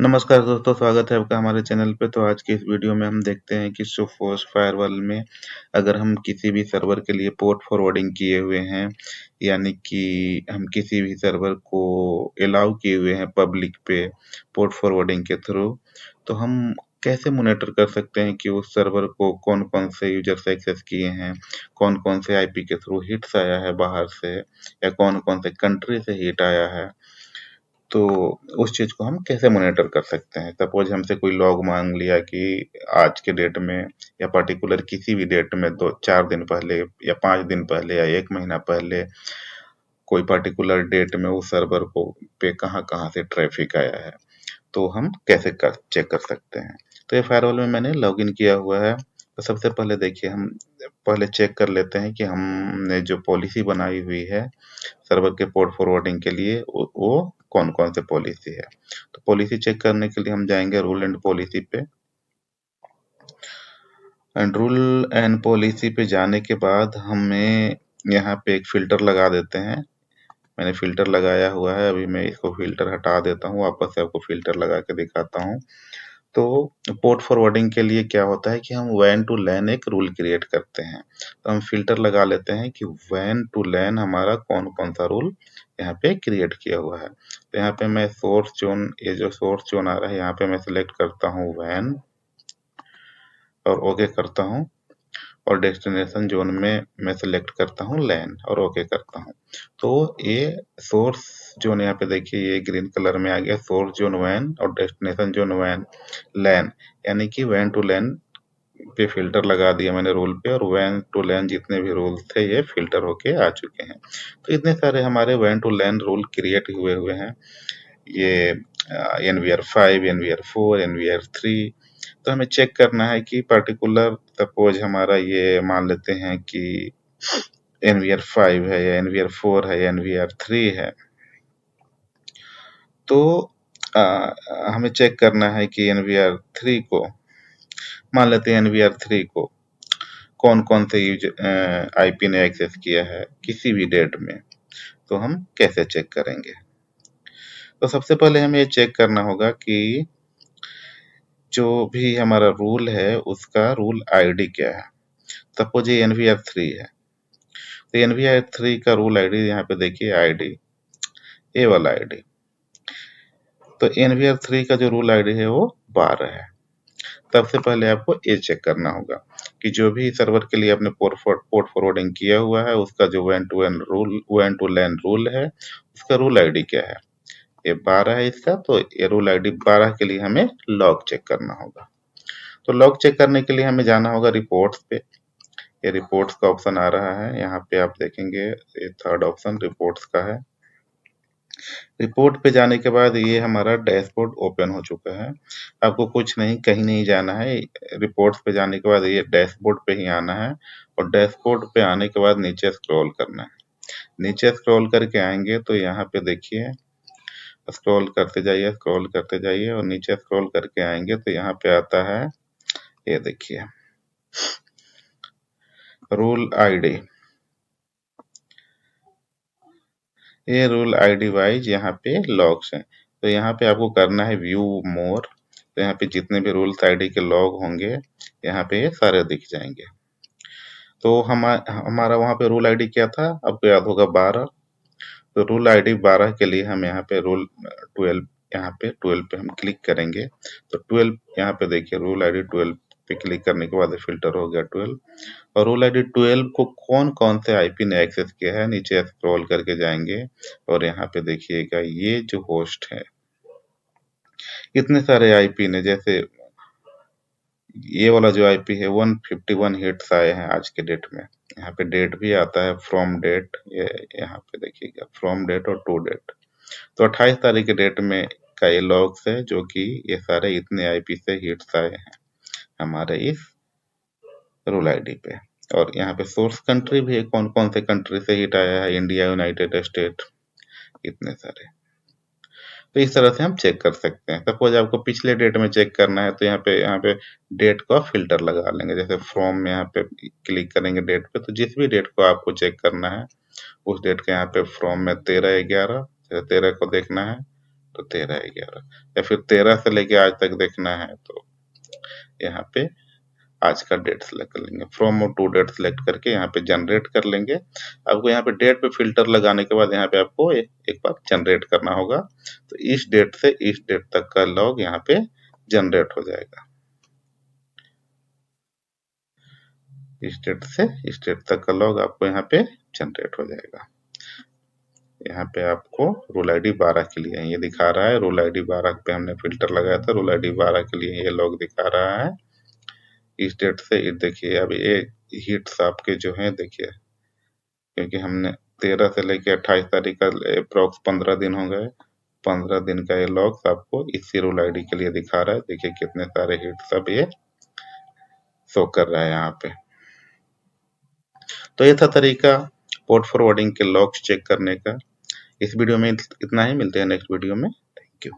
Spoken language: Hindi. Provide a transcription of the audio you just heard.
नमस्कार दोस्तों, स्वागत है आपका हमारे चैनल पे। तो आज की इस वीडियो में हम देखते हैं कि सोफोस फायरवॉल में अगर हम किसी भी सर्वर के लिए पोर्ट फॉरवर्डिंग किए हुए हैं, यानी कि हम किसी भी सर्वर को अलाउ किए हुए हैं पब्लिक पे पोर्ट फॉरवर्डिंग के थ्रू, तो हम कैसे मॉनिटर कर सकते हैं कि उस सर्वर को कौन-कौन से यूज़र्स एक्सेस किए हैं, कौन-कौन से आईपी के थ्रू हिट्स आया है बाहर से या कौन-कौन से कंट्री से हिट आया है। तो उस चीज़ को हम कैसे मॉनिटर कर सकते हैं? सपोज़ हमसे कोई लॉग माँग लिया कि आज के डेट में या पर्टिकुलर किसी भी डेट में 2-4 दिन पहले या 5 दिन पहले या 1 महीना पहले कोई पर्टिकुलर डेट में उस सर्वर को पे कहाँ-कहाँ से ट्रैफ़िक आया है, तो हम कैसे कर चेक कर सकते हैं? तो ये फ़ायरवॉल में मैंने लॉगिन किया हुआ है। तो सबसे पहले देखिए हम पहले चेक कर लेते हैं कि हमने जो पॉलिसी बनाई हुई है सर्वर के पोर्ट फॉरवर्डिंग के लिए वो कौन-कौन से पॉलिसी है। तो पॉलिसी चेक करने के लिए हम जाएँगे रूल एंड पॉलिसी पे एंड रूल एंड पॉलिसी पे जाने के बाद हमें यहाँ पे एक फ़िल्टर लगा देते हैं। मैंने फ़िल्टर लगाया हुआ है, अभी मैं इसको फ़िल्टर हटा देता हूँ, वापस से आपको फ़िल्टर लगा के दिखाता हूँ। तो पोर्ट फॉरवर्डिंग के लिए क्या होता है कि हम वैन टू लैन एक रूल क्रिएट करते हैं। तो हम फ़िल्टर लगा लेते हैं कि वैन टू लैन हमारा कौन-कौन सा रूल यहाँ पे क्रिएट किया हुआ है। तो यहाँ पे मैं सोर्स ज़ोन ये जो सोर्स ज़ोन आ रहा है यहाँ पे मैं सिलेक्ट करता हूँ वैन और ओके करता हूँ और डेस्टिनेशन ज़ोन में मैं सिलेक्ट करता हूँ लैन और ओके करता हूँ। तो ये सोर्स ज़ोन यहाँ पे देखिए ये ग्रीन कलर में आ गया सोर्स ज़ोन वैन और डेस्टिनेशन ज़ोन वैन लैन यानी कि वैन टू लैन पे फ़िल्टर लगा दिया मैंने रूल पे और वैन टू लैन जितने भी रूल्स थे ये फ़िल्टर होके आ चुके हैं। तो इतने सारे हमारे वैन टू लैन रूल क्रिएट हुए हुए हैं। ये NVR5, NVR4, NVR3 तो हमें चेक करना है कि पर्टिकुलर सपोज़ हमारा ये मान लेते हैं कि NVR5 है या NVR4 है या NVR3 है। तो हमें चेक करना है कि NVR3 को मान लेते हैं NVR3 को कौन-कौन से आईपी ने एक्सेस किया है किसी भी डेट में, तो हम कैसे चेक करेंगे? तो सबसे पहले हमें ये चेक करना होगा कि जो भी हमारा रूल है उसका रूल आईडी क्या है? सपोज़ ये NVR3 है, तो NVR3 का रूल आईडी यहाँ पे देखिए आईडी, ये वाला आईडी। तो NVR3 का जो रूल आईडी है वो 12 है। सबसे पहले आपको ये चेक करना होगा कि जो भी सर्वर के लिए आपने पोर्ट फॉरवर्डिंग किया हुआ है उसका जो वैन टू लैन रूल है उसका रूल आईडी क्या है। ये 12 है इसका, तो ये रूल आईडी 12 के लिए हमें लॉग चेक करना होगा। तो लॉग चेक करने के लिए हमें जाना होगा रिपोर्ट्स पे। ये रिपोर्ट्स का ऑप्शन आ रहा है, यहाँ पे आप देखेंगे ये थर्ड ऑप्शन रिपोर्ट्स का है। रिपोर्ट पे जाने के बाद ये हमारा डैशबोर्ड ओपन हो चुका है। आपको कुछ नहीं, कहीं नहीं जाना है। रिपोर्ट्स पे जाने के बाद ये डैशबोर्ड पे ही आना है और डैशबोर्ड पे आने के बाद नीचे स्क्रॉल करना है। नीचे स्क्रॉल करके आएँगे तो यहाँ पे देखिए स्क्रॉल करते जाइए और नीचे स्क्रॉल करके आएँगे तो यहाँ पे आता है, ये देखिए रूल आईडी। ये रूल आईडी वाइज यहाँ पे लॉग्स हैं। तो यहाँ पे आपको करना है व्यू मोर, तो यहाँ पे जितने भी रूल्स आईडी के लॉग होंगे यहाँ पे ये सारे दिख जाएंगे। तो हमारा वहाँ पे रूल आईडी क्या था आपको याद होगा 12। तो रूल आईडी 12 के लिए हम यहाँ पे रूल 12 यहाँ पे 12 पे हम क्लिक करेंगे तो 12 यहाँ पे देखिए रूल आईडी 12 पे क्लिक करने के बाद फिल्टर हो गया 12 और रूल आईडी 12 को कौन-कौन से आईपी ने एक्सेस किया है नीचे स्क्रॉल करके जाएंगे और यहाँ पे देखिएगा ये जो होस्ट है इतने सारे आईपी ने जैसे ये वाला जो आईपी है 151 हिट्स आए हैं आज के डेट में। यहाँ पे डेट भी आता है फ्रॉम डेट, ये यहाँ पे देखिएगा फ्रॉम डेट और टू डेट। तो 28 तारीख के डेट में का ये लॉग्स है जो कि ये सारे इतने आईपी से हिट्स आए हैं हमारे इस रूल आईडी पे। और यहाँ पे सोर्स कंट्री भी है, कौन-कौन से कंट्री से हिट आया है, इंडिया, यूनाइटेड स्टेट, इतने सारे। तो इस तरह से हम चेक कर सकते हैं। सपोज आपको पिछले डेट में चेक करना है तो यहाँ पे डेट का फ़िल्टर लगा लेंगे। जैसे फ्रॉम में यहाँ पे क्लिक करेंगे डेट पे, तो जिस भी डेट को आपको चेक करना है, उस डेट के यहाँ पे फ्रॉम में 13/11 13 को देखना है तो 13/11, या फिर 13 से लेके आज तक देखना है तो यहाँ पे आज का डेट सेलेक्ट कर लेंगे, फ्रॉम टू डेट सेलेक्ट करके यहाँ पे जनरेट कर लेंगे। आपको यहाँ पे डेट पे फिल्टर लगाने के बाद यहाँ पे आपको एक बार जनरेट करना होगा, तो इस डेट से इस डेट तक का लॉग यहाँ पे जनरेट हो जाएगा। इस डेट से इस डेट तक का लॉग आपको यहाँ पे जनरेट हो जाएगा। यहाँ पे आपको रूल आईडी 12 के लिए ये दिखा रहा है, रूल आईडी 12 पे हमने फिल्टर लगाया था, रूल आईडी 12 के लिए ये लॉग दिखा रहा है। इस डेट से देखिए अब ये हिट्स आपके जो है देखिए, क्योंकि हमने 13 से लेके 28 तारीख का अप्रोक्स 15 दिन हो गए, 15 दिन का ये लॉग आपको इसी रूल आईडी के लिए दिखा रहा है। देखिए कितने सारे हिट्स अब ये शो कर रहा है यहाँ पे। तो ये था तरीका पोर्ट फॉरवर्डिंग के लॉग्स चेक करने का। इस वीडियो में इतना ही, मिलते हैं नेक्स्ट वीडियो में। Thank you.